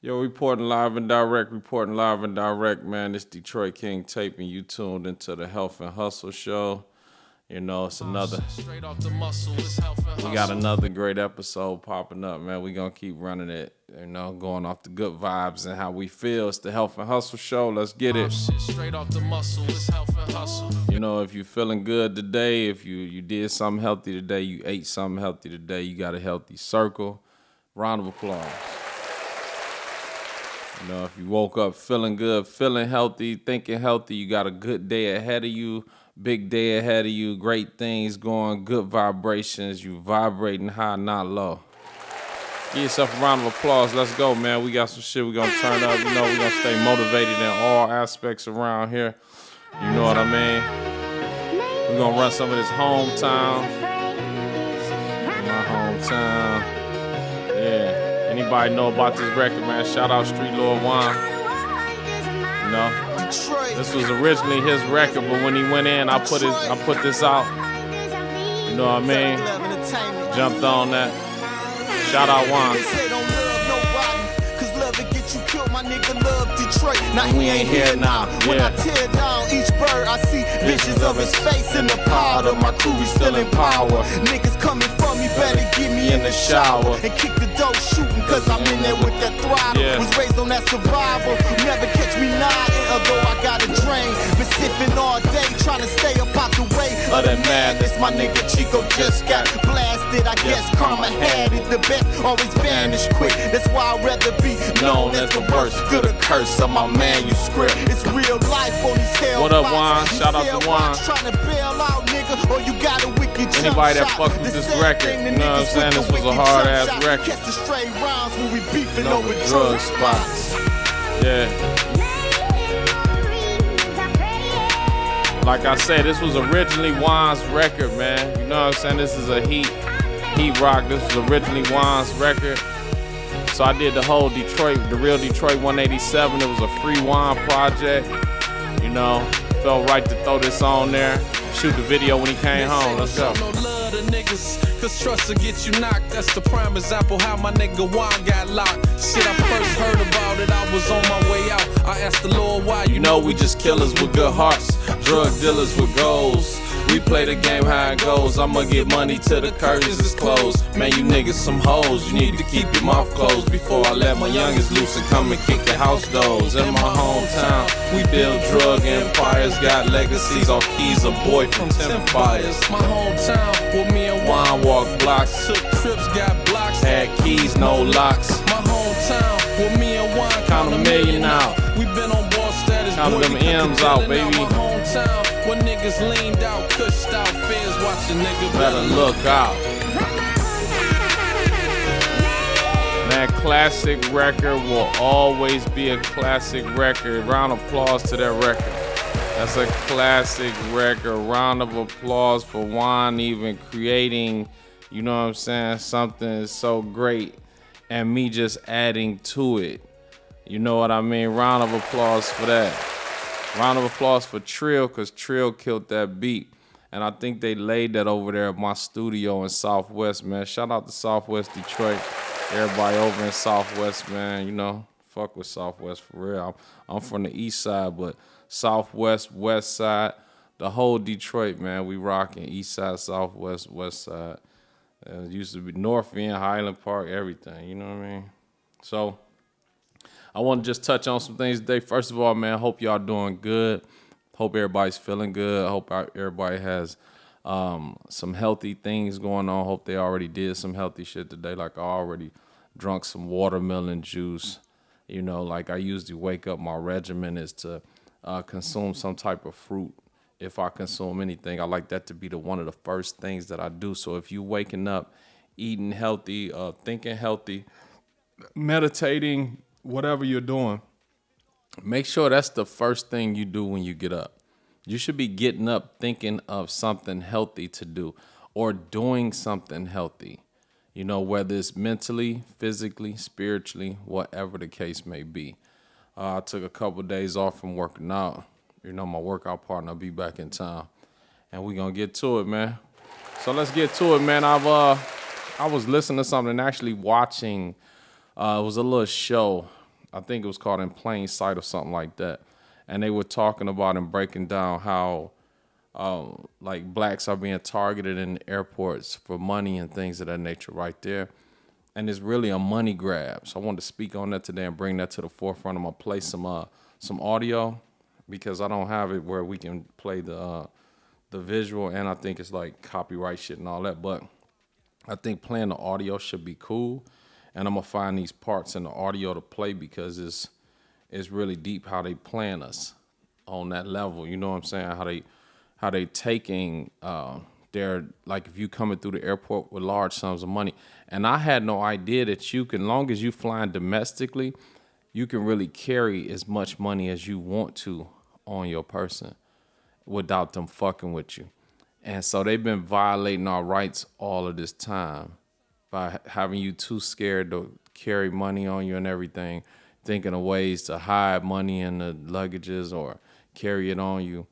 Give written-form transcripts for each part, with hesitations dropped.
Yo, reporting live and direct, man. It's Detroit King taping. You tuned into the Health and Hustle show. You know, it's another. Straight off the muscle, it's Health and Hustle. We got another great episode popping up, man. We gonna keep running it. You know, going off the good vibes and how we feel. It's the Health and Hustle show. Let's get it. Straight off the muscle, it's Health and Hustle. You know, if you're feeling good today, if you did something healthy today, you ate something healthy today, you got a healthy circle. Round of applause. You know, if you woke up feeling good, feeling healthy, thinking healthy, you got a good day ahead of you, big day ahead of you, great things going, good vibrations, you vibrating high, not low. Give yourself a round of applause. Let's go, man. We got some shit we gonna turn up. You know, we gonna stay motivated in all aspects around here. You know what I mean? We gonna run some of this hometown. My hometown. Yeah. Anybody know about this record, man? Shout out Street Lord Juan. You know, this was originally his record, but when he went in, I put this out. You know what I mean? Jumped on that. Shout out Juan. You killed my nigga love Detroit. Now he ain't here now. When I tear down each bird, I see visions of his face in the pod of my crew. We still in power. Niggas coming for me, better get me in the shower and kick the dope shooting, cause I'm in there with that throttle. Was raised on that survival. Never catch me nodding, although I got a drain. Been sipping all day, trying to stay up out the way of that madness. My nigga Chico just got blasted. I guess karma had it. The best always vanish quick. That's why I'd rather be known as the worst. Good or curse of my manuscript. It's real life on these hell. What up, Juan? Shout out to Juan. Trying to bail out, nigga, or you got a wicked anybody that fucked with this record, you know what I'm saying? This was a hard ass record. Catch the stray rounds when we beefing over drug spots. Yeah. Like I said, this was originally Juan's record, man. You know what I'm saying? This is a heat rock. This was originally Juan's record. So I did the whole Detroit, the real Detroit 187. It was a free Juan project. You know, felt right to throw this on there. Shoot the video when he came home. Let's go. Cause trust will get you knocked. That's the prime example how my nigga Juan got locked. Shit, I first heard about it, I was on my way out. I asked the Lord why. You know we just killers with good hearts, drug dealers with goals. We play the game how it goes. I'ma get money till the curtains is closed. Man, you niggas some hoes. You need to keep your mouth closed before I let my youngest loose and come and kick your house doors. In my hometown, we build drug empires. Got legacies off keys, a boy from 10 fires. My hometown, where me and Juan walk blocks. Took trips, got blocks. Had keys, no locks. My hometown, where me and Juan count a million out. We been on ball status. Count them M's out, baby. My hometown, when niggas leaned out, cushed out, feds watch a nigga better look out. Man, classic record will always be a classic record. Round of applause to that record. That's a classic record. Round of applause for Juan even creating, you know what I'm saying, something so great and me just adding to it. You know what I mean? Round of applause for that. Round of applause for Trill, because Trill killed that beat. And I think they laid that over there at my studio in Southwest, man. Shout out to Southwest Detroit. Everybody over in Southwest, man, you know, fuck with Southwest for real. I'm from the east side, but Southwest, west side, the whole Detroit, man, we rocking east side, southwest, west side. It used to be North End, Highland Park, everything, you know what I mean? So I want to just touch on some things today. First of all, man, hope y'all doing good. Hope everybody's feeling good. Hope everybody has some healthy things going on. Hope they already did some healthy shit today. Like I already drunk some watermelon juice. You know, like I usually wake up, my regimen is to consume some type of fruit. If I consume anything, I like that to be one of the first things that I do. So if you waking up, eating healthy, thinking healthy, meditating, whatever you're doing, make sure that's the first thing you do when you get up. You should be getting up thinking of something healthy to do or doing something healthy, you know, whether it's mentally, physically, spiritually, whatever the case may be. I took a couple of days off from working out. You know, my workout partner will be back in town, and we're going to get to it, man. So let's get to it, man. I was listening to something and actually watching. It was a little show I think it was called In Plain Sight or something like that. And they were talking about and breaking down how like blacks are being targeted in airports for money and things of that nature right there. And it's really a money grab. So I wanted to speak on that today and bring that to the forefront. I'm gonna play some audio because I don't have it where we can play the visual, and I think it's like copyright shit and all that. But I think playing the audio should be cool, and I'm gonna find these parts in the audio to play because it's really deep how they playing us on that level. You know what I'm saying? How they taking their, like, if you coming through the airport with large sums of money. And I had no idea that you can, long as you flying domestically, you can really carry as much money as you want to on your person without them fucking with you. And so they've been violating our rights all of this time by having you too scared to carry money on you and everything, thinking of ways to hide money in the luggages or carry it on you.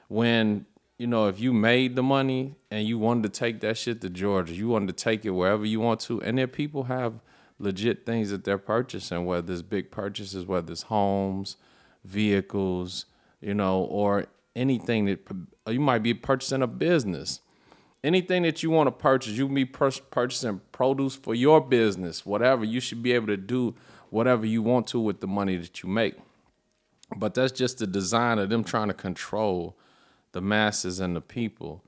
When, you know, if you made the money and you wanted to take that shit to Georgia, you wanted to take it wherever you want to, and then people have legit things that they're purchasing, whether it's big purchases, whether it's homes, vehicles, you know, or anything that you might be purchasing a business. Anything that you want to purchase, you can be purchasing produce for your business, whatever. You should be able to do whatever you want to with the money that you make. But that's just the design of them trying to control the masses and the people,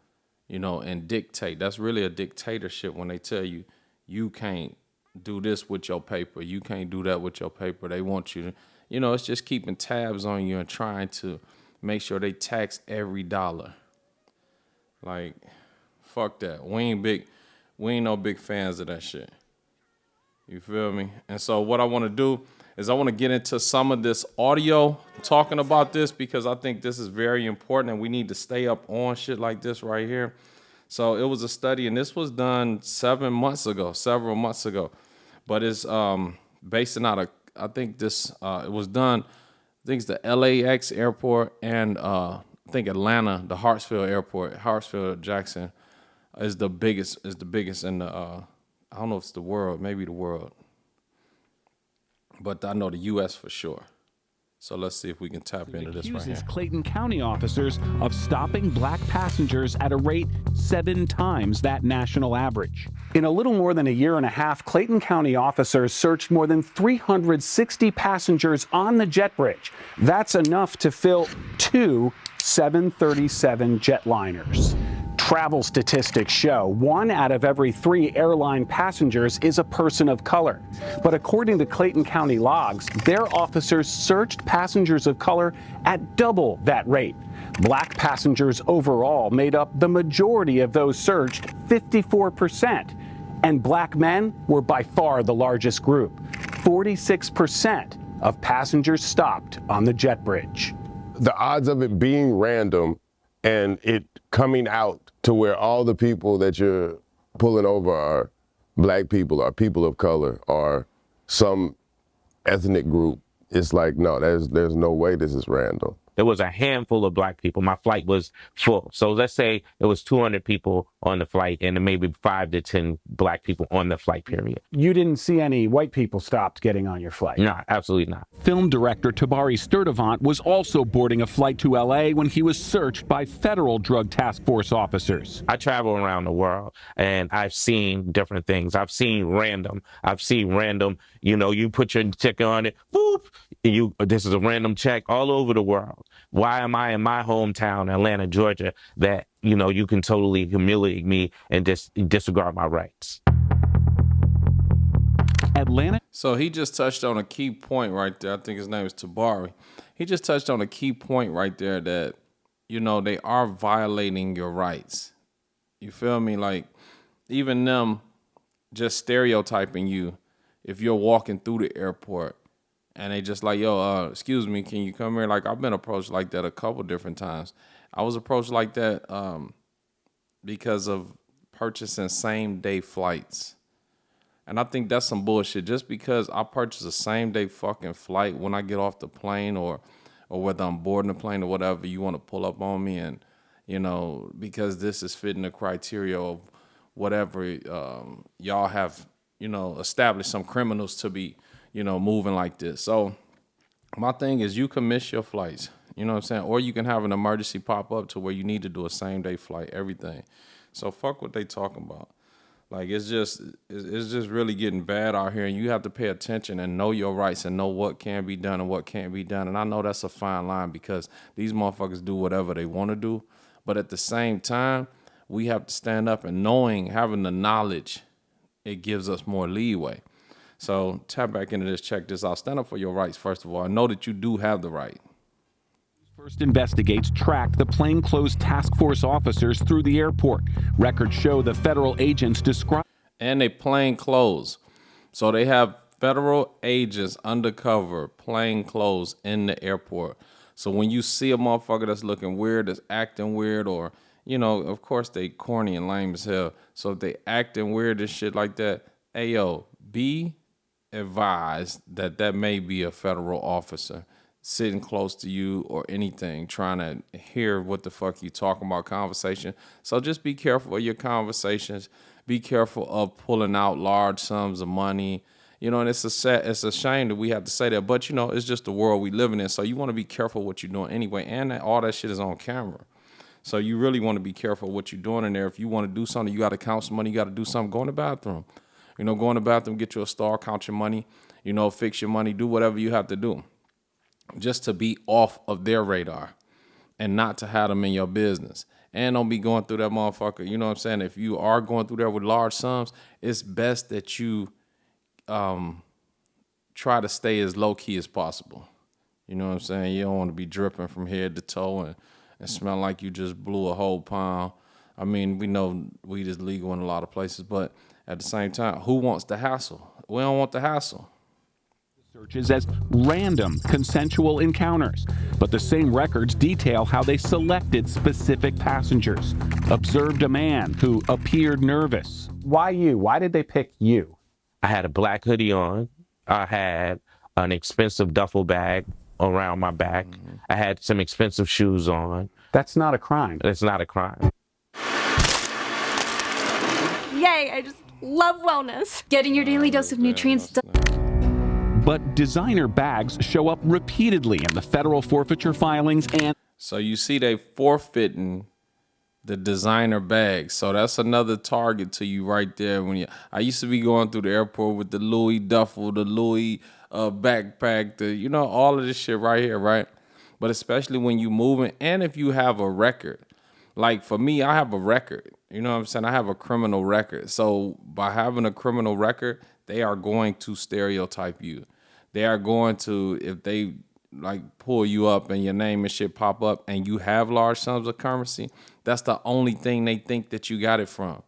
you know, and dictate. That's really a dictatorship when they tell you, you can't do this with your paper. You can't do that with your paper. They want you to, you know, it's just keeping tabs on you and trying to make sure they tax every dollar. Like, fuck that. We ain't no big fans of that shit. You feel me? And so what I want to do is I want to get into some of this audio talking about this because I think this is very important and we need to stay up on shit like this right here. So it was a study, and this was done several months ago, but it's based out of, I think this, it was done, I think it's the LAX airport and I think Atlanta, the Hartsfield Jackson is the biggest in the, I don't know if it's the world, maybe the world, but I know the U.S. for sure. So let's see if we can tap into this right here. Accuses Clayton County officers of stopping black passengers at a rate 7 times that national average. In a little more than a year and a half, Clayton County officers searched more than 360 passengers on the jet bridge. That's enough to fill 2 737 jetliners. Travel statistics show 1 out of every 3 airline passengers is a person of color. But according to Clayton County logs, their officers searched passengers of color at double that rate. Black passengers overall made up the majority of those searched, 54%. And black men were by far the largest group. 46% of passengers stopped on the jet bridge. The odds of it being random and it coming out to where all the people that you're pulling over are black people, or people of color, or some ethnic group, it's like, no, there's no way this is random. There was a handful of black people. My flight was full. So let's say it was 200 people on the flight and maybe 5 to 10 black people on the flight period. You didn't see any white people stopped getting on your flight? No, absolutely not. Film director Tabari Sturdivant was also boarding a flight to L.A. when he was searched by federal drug task force officers. I travel around the world and I've seen different things. I've seen random, you know, you put your ticket on it, boop, this is a random check all over the world. Why am I in my hometown, Atlanta, Georgia, that, you know, you can totally humiliate me and disregard my rights? Atlanta. So he just touched on a key point right there. I think his name is Tabari. He just touched on a key point right there that, you know, they are violating your rights. You feel me? Like, even them just stereotyping you if you're walking through the airport and they just like, yo, excuse me, can you come here? Like, I've been approached like that a couple different times. I was approached like that because of purchasing same-day flights. And I think that's some bullshit. Just because I purchase a same-day fucking flight when I get off the plane or whether I'm boarding the plane or whatever, you want to pull up on me and, you know, because this is fitting the criteria of whatever y'all have, you know, established some criminals to be, moving like this. So my thing is you can miss your flights, you know what I'm saying? Or you can have an emergency pop up to where you need to do a same day flight, everything. So fuck what they talking about. Like it's just really getting bad out here, and you have to pay attention and know your rights and know what can be done and what can't be done. And I know that's a fine line because these motherfuckers do whatever they want to do, but at the same time, we have to stand up and having the knowledge, it gives us more leeway. So tap back into this, check this out. Stand up for your rights, first of all. I know that you do have the right. First Investigates tracked the plainclothes task force officers through the airport. Records show the federal agents describe. And they plain clothes. So they have federal agents undercover, plain clothes in the airport. So when you see a motherfucker that's looking weird, that's acting weird, or, of course they corny and lame as hell. So if they acting weird and shit like that, hey yo, be advised that may be a federal officer sitting close to you or anything, trying to hear what the fuck you talking about conversation. So just be careful of your conversations. Be careful of pulling out large sums of money. And it's a shame that we have to say that, but it's just the world we living in. So you want to be careful what you're doing anyway, and all that shit is on camera. So you really want to be careful what you're doing in there. If you want to do something, you got to count some money. You got to do something. Go in the bathroom. Go in the bathroom, get you a star, count your money. Fix your money. Do whatever you have to do, just to be off of their radar, and not to have them in your business. And don't be going through that motherfucker. You know what I'm saying? If you are going through there with large sums, it's best that you try to stay as low key as possible. You know what I'm saying? You don't want to be dripping from head to toe and smell like you just blew a whole pound. I mean, we know weed is legal in a lot of places, but at the same time, who wants the hassle? We don't want the hassle. Searches as random consensual encounters, but the same records detail how they selected specific passengers. Observed a man who appeared nervous. Why you? Why did they pick you? I had a black hoodie on. I had an expensive duffel bag around my back. I had some expensive shoes on. That's not a crime. It's not a crime. Yay, I just love wellness. Getting your daily dose of nutrients. But designer bags show up repeatedly in the federal forfeiture filings, and so you see they forfeiting the designer bags. So that's another target to you right there. I used to be going through the airport with the Louis duffel, the Louis backpack, all of this shit right here, right? But especially when you moving, and if you have a record. Like for me, I have a record. You know what I'm saying? I have a criminal record. So by having a criminal record, they are going to stereotype you. They are going to, if they pull you up and your name and shit pop up and you have large sums of currency, that's the only thing they think that you got it from.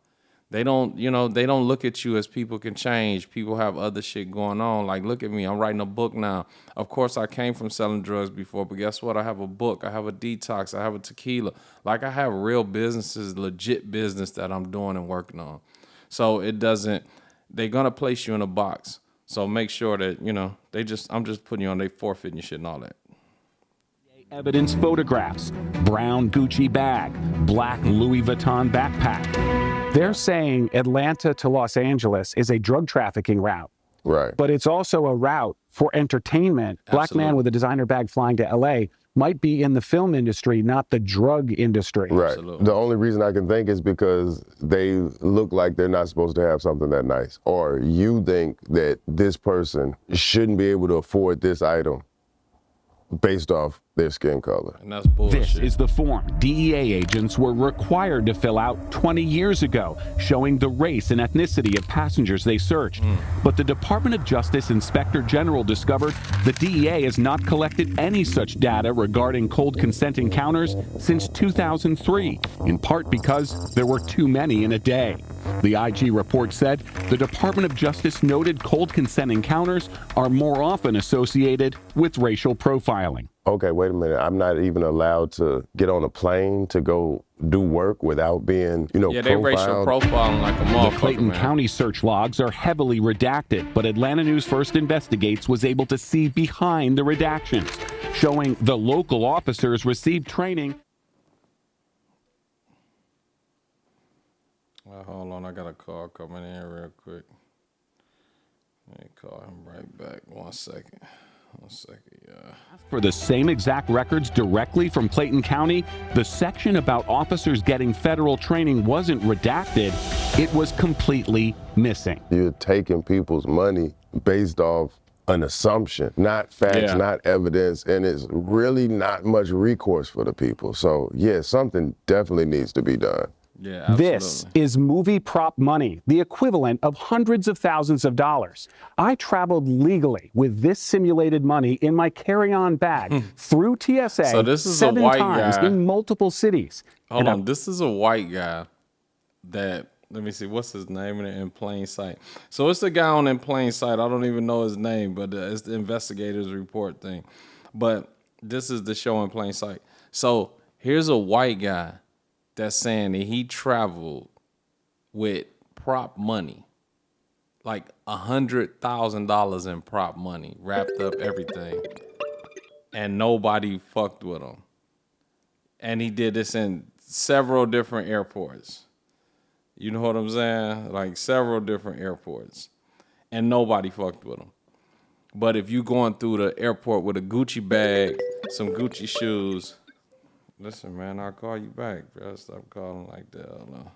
They don't, they don't look at you as people can change. People have other shit going on. Like, look at me, I'm writing a book now. Of course, I came from selling drugs before, but guess what? I have a book, I have a detox, I have a tequila. Like, I have real businesses, legit business that I'm doing and working on. So they're gonna place you in a box. So make sure that, I'm just putting you on, they forfeiting your shit and all that. Evidence photographs, brown Gucci bag, black Louis Vuitton backpack. They're saying Atlanta to Los Angeles is a drug trafficking route. Right. But it's also a route for entertainment. Absolutely. Black man with a designer bag flying to LA might be in the film industry, not the drug industry. Right. Absolutely. The only reason I can think is because they look like they're not supposed to have something that nice. Or you think that this person shouldn't be able to afford this item based off their skin color. And that's bullshit. This is the form DEA agents were required to fill out 20 years ago, showing the race and ethnicity of passengers they searched. But the Department of Justice Inspector General discovered the DEA has not collected any such data regarding cold consent encounters since 2003, in part because there were too many in a day. The IG report said the Department of Justice noted cold consent encounters are more often associated with racial profiling. Okay, wait a minute. I'm not even allowed to get on a plane to go do work without being, Yeah, they racial profiled. profiling like a motherfucker, The Clayton man. County search logs are heavily redacted, but Atlanta News First Investigates was able to see behind the redactions, showing the local officers received training. Hold on, I got a call coming in real quick. Let me call him right back. 1 second. 1 second, yeah. For the same exact records directly from Clayton County, the section about officers getting federal training wasn't redacted, it was completely missing. You're taking people's money based off an assumption, not facts, Yeah. not evidence, and it's really not much recourse for the people. So yeah, something definitely needs to be done. Yeah, absolutely. This is movie prop money, the equivalent of hundreds of thousands of dollars. I traveled legally with this simulated money in my carry-on bag through TSA So this is a 7 white times guy. in multiple cities. Hold And on, this is a white guy that, let me see, what's his name in plain sight? So it's the guy on In Plain Sight. I don't even know his name, but it's the investigators report thing. But this is the show In Plain Sight. So here's a white guy that's saying that he traveled with prop money, like $100,000 in prop money, wrapped up everything, and nobody fucked with him. And he did this in several different airports. You know what I'm saying? Like several different airports. And nobody fucked with him. But if you going through the airport with a Gucci bag, some Gucci shoes, listen, man, I'll call you back, bro. Stop calling like that. Hold on.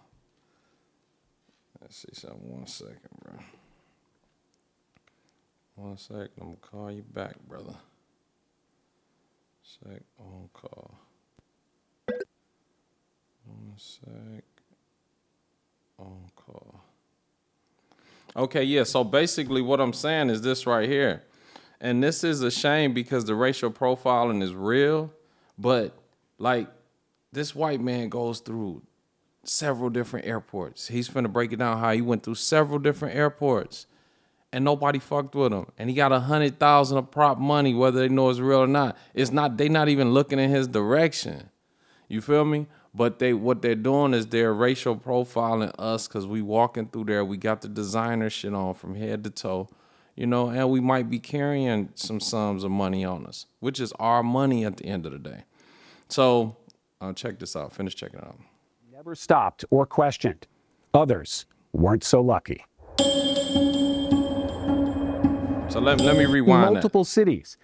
Let's see something. 1 second, bro. 1 second. I'm going to call you back, brother. Sec on call. 1 sec. On call. Okay, yeah. So basically what I'm saying is this right here. And this is a shame because the racial profiling is real. But like this white man goes through several different airports. He's finna break it down how he went through several different airports and nobody fucked with him. And he got 100,000 of prop money, whether they know it's real or not. It's not, they not even looking in his direction. You feel me? But what they're doing is they're racial profiling us because we walking through there. We got the designer shit on from head to toe, you know, and we might be carrying some sums of money on us, which is our money at the end of the day. So check this out. Finish checking it out. never stopped or questioned. Others weren't so lucky. So let me rewind Multiple cities.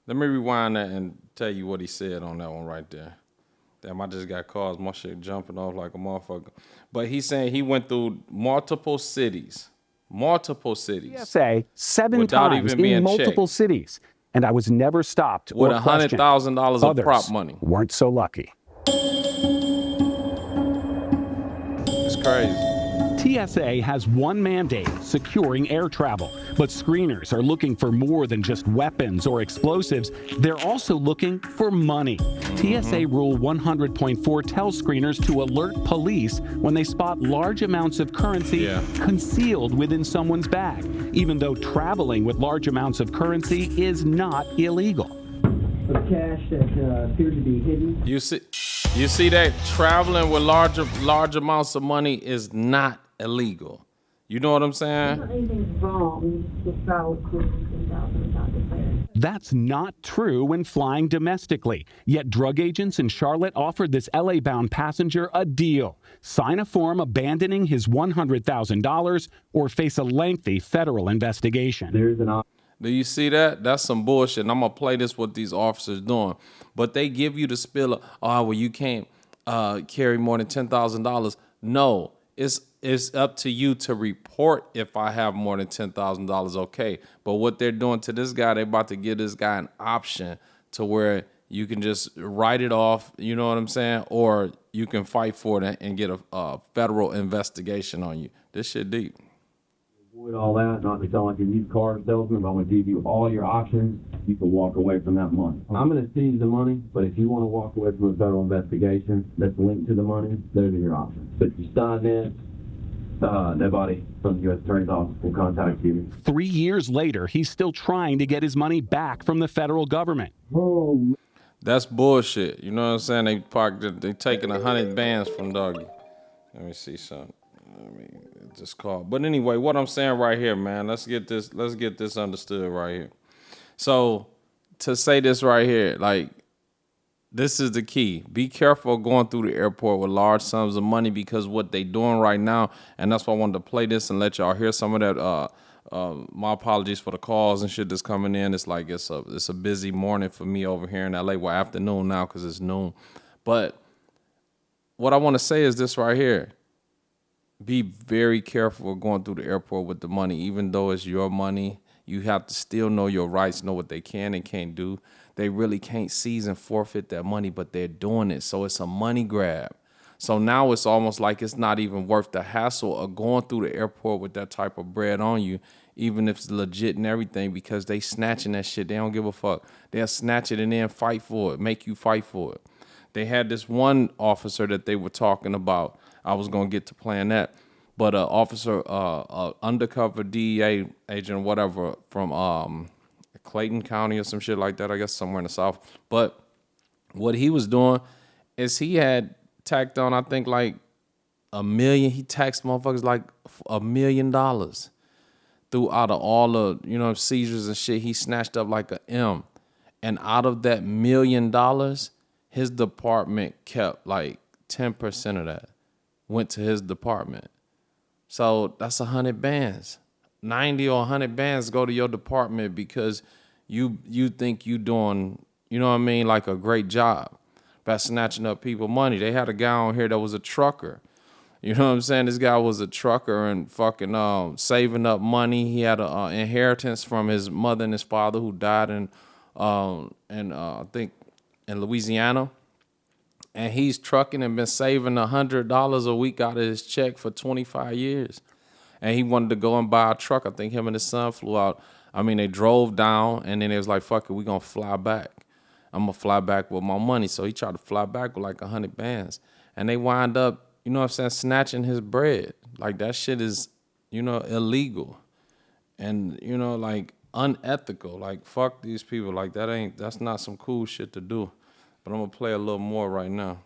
Let me rewind that and tell you what he said on that one right there. Damn, I just got calls. My shit jumping off like a motherfucker. But he's saying he went through multiple cities. Multiple cities. TSA 7 Without times even being in multiple checked. cities. And I was never stopped With or questioned. $100,000 of Others prop money. weren't so lucky. It's crazy. TSA has one mandate, securing air travel. But screeners are looking for more than just weapons or explosives. They're also looking for money. TSA Rule 100.4 tells screeners to alert police when they spot large amounts of currency concealed within someone's bag, even though traveling with large amounts of currency is not illegal. Cash that appeared to be hidden. You see that traveling with large amounts of money is not illegal. You know what I'm saying? Anything's wrong. Just travel with cruise and not declared. That's not true when flying domestically. Yet drug agents in Charlotte offered this LA-bound passenger a deal. Sign a form abandoning his $100,000 or face a lengthy federal investigation. There's an option. Do you see that? That's some bullshit. And I'm going to play this what these officers doing. But they give you the spill of, oh, well, you can't carry more than $10,000. No, it's up to you to report if I have more than $10,000, okay. But what they're doing to this guy, they're about to give this guy an option to where you can just write it off, you know what I'm saying? Or you can fight for it and get a federal investigation on you. This shit deep. Avoid all that, not to sound like a used car salesman, but I'm going to give you all your options. You can walk away from that money. I'm going to seize the money, but if you want to walk away from a federal investigation that's linked to the money, those are your options. But if you sign this, nobody from the U.S. Attorney's Office will contact you. 3 years later, he's still trying to get his money back from the federal government. Oh, That's bullshit. You know what I'm saying? They taking 100 bands from Doggy. Let me see something. Let me just call. But anyway, what I'm saying right here, man, let's get this understood right here. So to say this right here, like, this is the key. Be careful going through the airport with large sums of money because what they doing right now, and that's why I wanted to play this and let y'all hear some of that My apologies for the calls and shit that's coming in. It's like it's a busy morning for me over here in LA. Well, afternoon now because it's noon. But what I want to say is this right here. Be very careful going through the airport with the money. Even though it's your money, you have to still know your rights, know what they can and can't do. They really can't seize and forfeit that money, but they're doing it. So it's a money grab. So now it's almost like it's not even worth the hassle of going through the airport with that type of bread on you, even if it's legit and everything, because they snatching that shit. They don't give a fuck. They'll snatch it and then fight for it, make you fight for it. They had this one officer that they were talking about. I was gonna get to playing that, but officer, undercover DEA agent, whatever, from Clayton County or some shit like that. I guess somewhere in the South. But what he was doing is he had tacked on, I think, like $1 million. He taxed motherfuckers like $1 million throughout of all the seizures and shit. He snatched up like a M, and out of that $1 million, his department kept like 10% of that. Went to his department. So that's 100 bands. 90 or 100 bands go to your department because you think you doing, you know what I mean, like a great job by snatching up people money. They had a guy on here that was a trucker. You know what I'm saying? This guy was a trucker and fucking saving up money. He had an inheritance from his mother and his father who died in I think in Louisiana. And he's trucking and been saving $100 a week out of his check for 25 years. And he wanted to go and buy a truck. I think him and his son flew out. I mean, they drove down, and then they was like, fuck it, we gonna fly back. I'm gonna fly back with my money. So he tried to fly back with like 100 bands. And they wind up, you know what I'm saying, snatching his bread. Like that shit is, illegal. And, like unethical. Like, fuck these people. Like that's not some cool shit to do. But I'm gonna play a little more right now.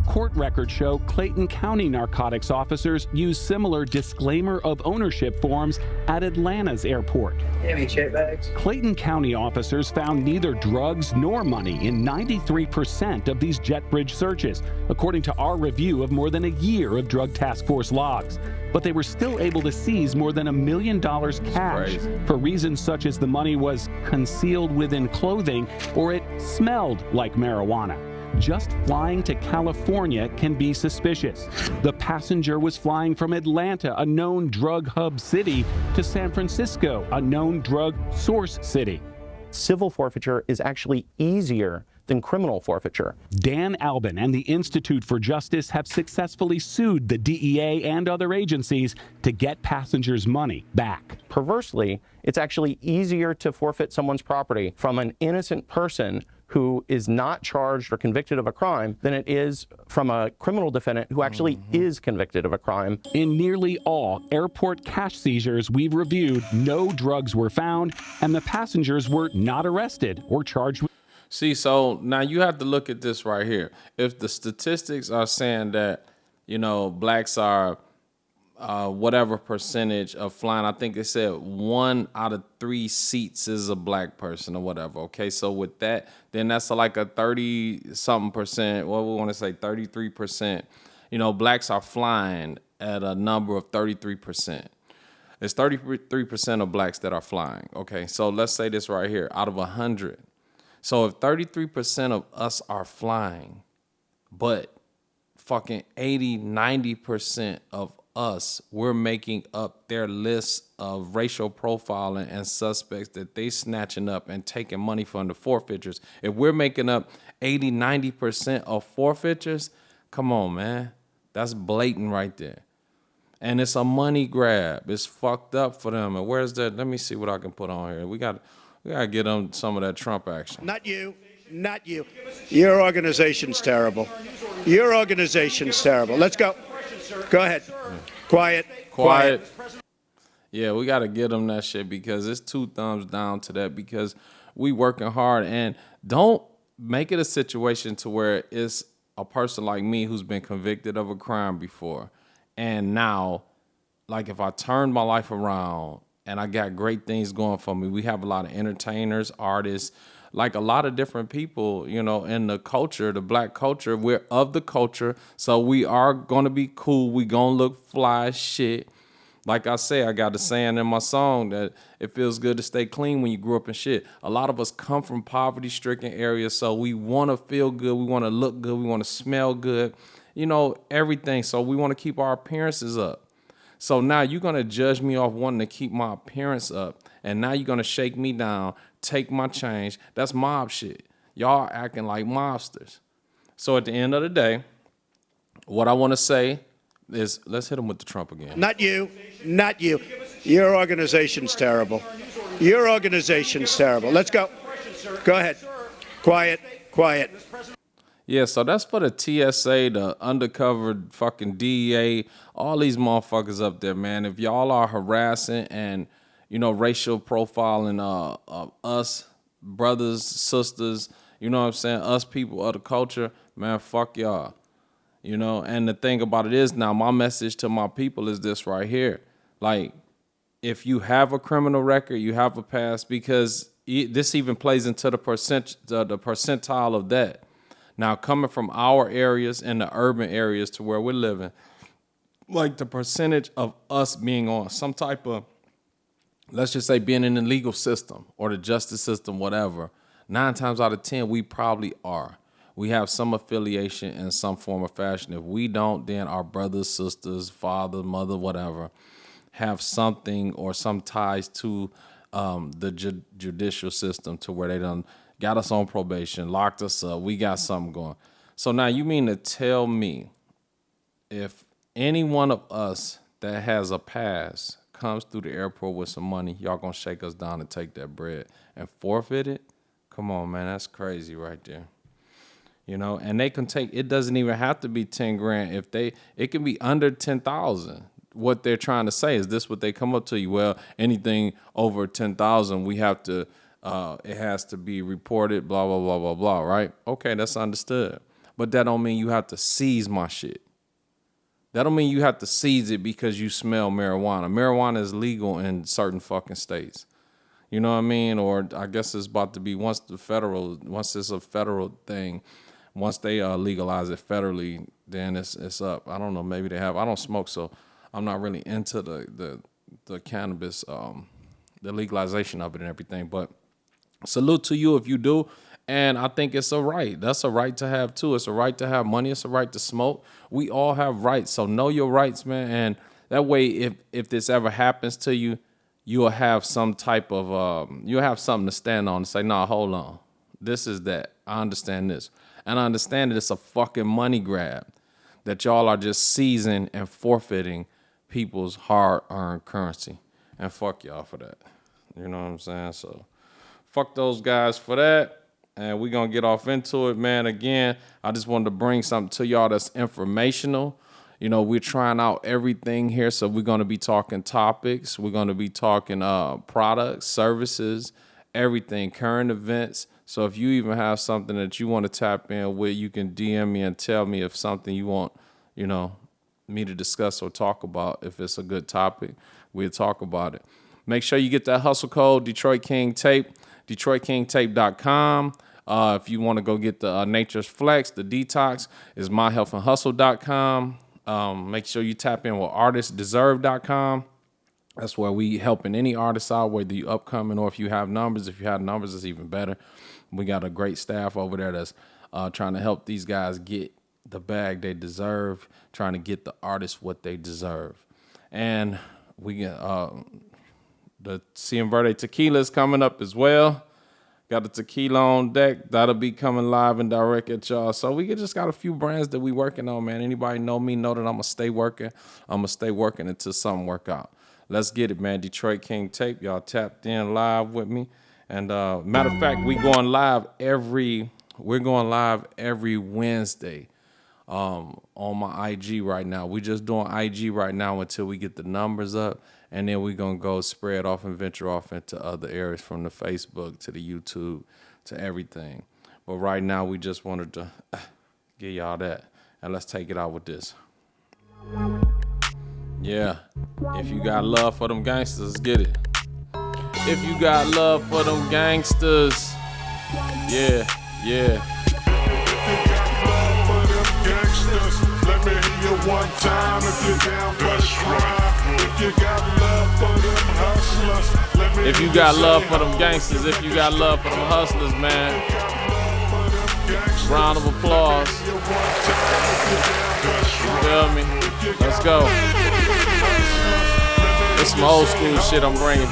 Court records show Clayton County narcotics officers use similar disclaimer of ownership forms at Atlanta's airport. Any check bags? Clayton County officers found neither drugs nor money in 93% of these jet bridge searches, according to our review of more than a year of Drug Task Force logs. But they were still able to seize more than $1 million cash for reasons such as the money was concealed within clothing or it smelled like marijuana. Just flying to California can be suspicious. The passenger was flying from Atlanta, a known drug hub city, to San Francisco, a known drug source city. Civil forfeiture is actually easier than criminal forfeiture. Dan Albin and the Institute for Justice have successfully sued the DEA and other agencies to get passengers' money back. Perversely, it's actually easier to forfeit someone's property from an innocent person who is not charged or convicted of a crime than it is from a criminal defendant who actually is convicted of a crime. In nearly all airport cash seizures we've reviewed, no drugs were found and the passengers were not arrested or charged with. See, so now you have to look at this right here. If the statistics are saying that, blacks are whatever percentage of flying, I think they said 1 out of 3 seats is a black person or whatever. Okay, so with that, then that's like a 30-something%. What we want to say, 33%. Blacks are flying at a number of 33%. It's 33% of blacks that are flying. Okay, so let's say this right here, out of 100. So if 33% of us are flying, but fucking 80-90% of us, we're making up their list of racial profiling and suspects that they snatching up and taking money from the forfeitures. If we're making up 80-90% of forfeitures, come on, man. That's blatant right there. And it's a money grab. It's fucked up for them. And where's that? Let me see what I can put on here. We got to get them some of that Trump action. Not you. Not you. Your organization's terrible. Your organization's terrible. Let's go. Go ahead. Quiet. Yeah, we got to get them that shit because it's 2 thumbs down to that because we working hard. And don't make it a situation to where it's a person like me who's been convicted of a crime before. And now, like if I turn my life around and I got great things going for me, we have a lot of entertainers, artists, like a lot of different people, in the culture, the black culture. We're of the culture, so we are going to be cool. We going to look fly as shit. Like I say, I got a saying in my song that it feels good to stay clean when you grew up in shit. A lot of us come from poverty-stricken areas, so we want to feel good, we want to look good, we want to smell good, you know, everything. So we want to keep our appearances up. So now you're going to judge me off wanting to keep my appearance up. And now you're going to shake me down, take my change. That's mob shit. Y'all acting like mobsters. So at the end of the day, what I want to say is, let's hit him with the Trump again. Not you. Not you. Your organization's terrible. Your organization's terrible. Let's go. Go ahead. Quiet. Quiet. Yeah, so that's for the TSA, the undercover fucking DEA, all these motherfuckers up there, man. If y'all are harassing and, you know, racial profiling us, brothers, sisters, you know what I'm saying, us people of the culture, man, fuck y'all. You know, and the thing about it is now my message to my people is this right here. Like, if you have a criminal record, you have a past, because this even plays into the percentile of that. Now, coming from our areas and the urban areas to where we're living, like the percentage of us being on some type of, let's just say being in the legal system or the justice system, whatever, 9 times out of 10, we probably are. We have some affiliation in some form or fashion. If we don't, then our brothers, sisters, father, mother, whatever, have something or some ties to the judicial system to where they done got us on probation, locked us up, we got something going. So now you mean to tell me if any one of us that has a pass comes through the airport with some money, y'all gonna shake us down and take that bread and forfeit it? Come on, man, that's crazy right there. You know, and they can take, it doesn't even have to be 10 grand. If it can be under 10,000. What they're trying to say is this what they come up to you. Well, anything over 10,000, we have to, it has to be reported, blah, blah, blah, blah, blah, right? Okay, that's understood. But that don't mean you have to seize my shit. That don't mean you have to seize it because you smell marijuana. Marijuana is legal in certain fucking states. You know what I mean? Or I guess it's about to be, once it's a federal thing, once they legalize it federally, then it's up. I don't know, maybe they have. I don't smoke, so I'm not really into the cannabis, the legalization of it and everything. But salute to you if you do. And I think it's a right. That's a right to have too. It's a right to have money. It's a right to smoke. We all have rights. So know your rights, man. And that way, if this ever happens to you, you'll have some type of, you'll have something to stand on and say, nah, hold on. This is that. I understand this. And I understand that it's a fucking money grab, that y'all are just seizing and forfeiting people's hard-earned currency. And fuck y'all for that. You know what I'm saying? So fuck those guys for that. And we're going to get off into it, man. Again, I just wanted to bring something to y'all that's informational. You know, we're trying out everything here. So we're going to be talking topics. We're going to be talking products, services, everything, current events. So if you even have something that you want to tap in with, you can DM me and tell me if something you want, you know, me to discuss or talk about. If it's a good topic, we'll talk about it. Make sure you get that hustle code, Detroit King Tape, DetroitKingTape.com. If you want to go get the Nature's Flex, the Detox, is myhealthandhustle.com. Make sure you tap in with artistdeserve.com. That's where we helping any artist out, whether you upcoming or if you have numbers. If you have numbers, it's even better. We got a great staff over there that's trying to help these guys get the bag they deserve, trying to get the artists what they deserve. And we get the Cien Verde Tequila is coming up as well. Got the tequila on deck. That'll be coming live and direct at y'all. So we just got a few brands that we working on, man. Anybody know me, know that I'm going to stay working. I'm going to stay working until something work out. Let's get it, man. Detroit King Tape. Y'all tapped in live with me. And matter of fact, we're going live every Wednesday on my IG right now. We just doing IG right now until we get the numbers up. And then we're going to go spread off and venture off into other areas, from the Facebook to the YouTube to everything. But right now, we just wanted to give y'all that. And let's take it out with this. Yeah. If you got love for them gangsters, get it. If you got love for them gangsters, yeah, yeah. If you got love for them gangsters, Let me hear you one time if you're down for the crime. If you got love for them hustlers, let me If you got love for them gangsters, if you got love for them hustlers, man. Round of applause. Feel me? Let's go. It's some old school shit I'm bringing.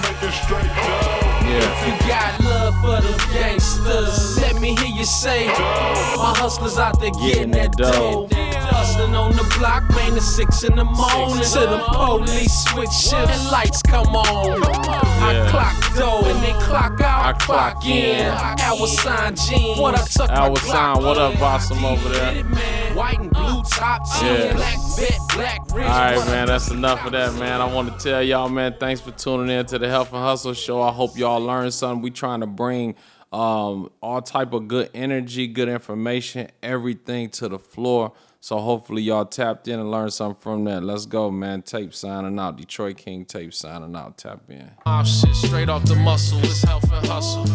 Yeah. If you got love for them gangsters, let me hear you say, my hustlers out there getting that dough. Hustling on the block, man, it's 6 in the morning. To the police switch shifts and lights come on. I clock dough and they clock out. I clock in. Our sign jeans. What I took Our sign. What up, Bossum over there? White and blue top jeans, black vet, black wrist. All right, man, that's enough of that, man. I want to tell y'all, man, thanks for tuning in to the Health and Hustle Show. I hope y'all learned something. We trying to bring all type of good energy, good information, everything to the floor. So hopefully y'all tapped in and learned something from that. Let's go, man. Tape signing out. Detroit King Tape signing out. Tap in. Shit straight off the muscle. It's Health and Hustle.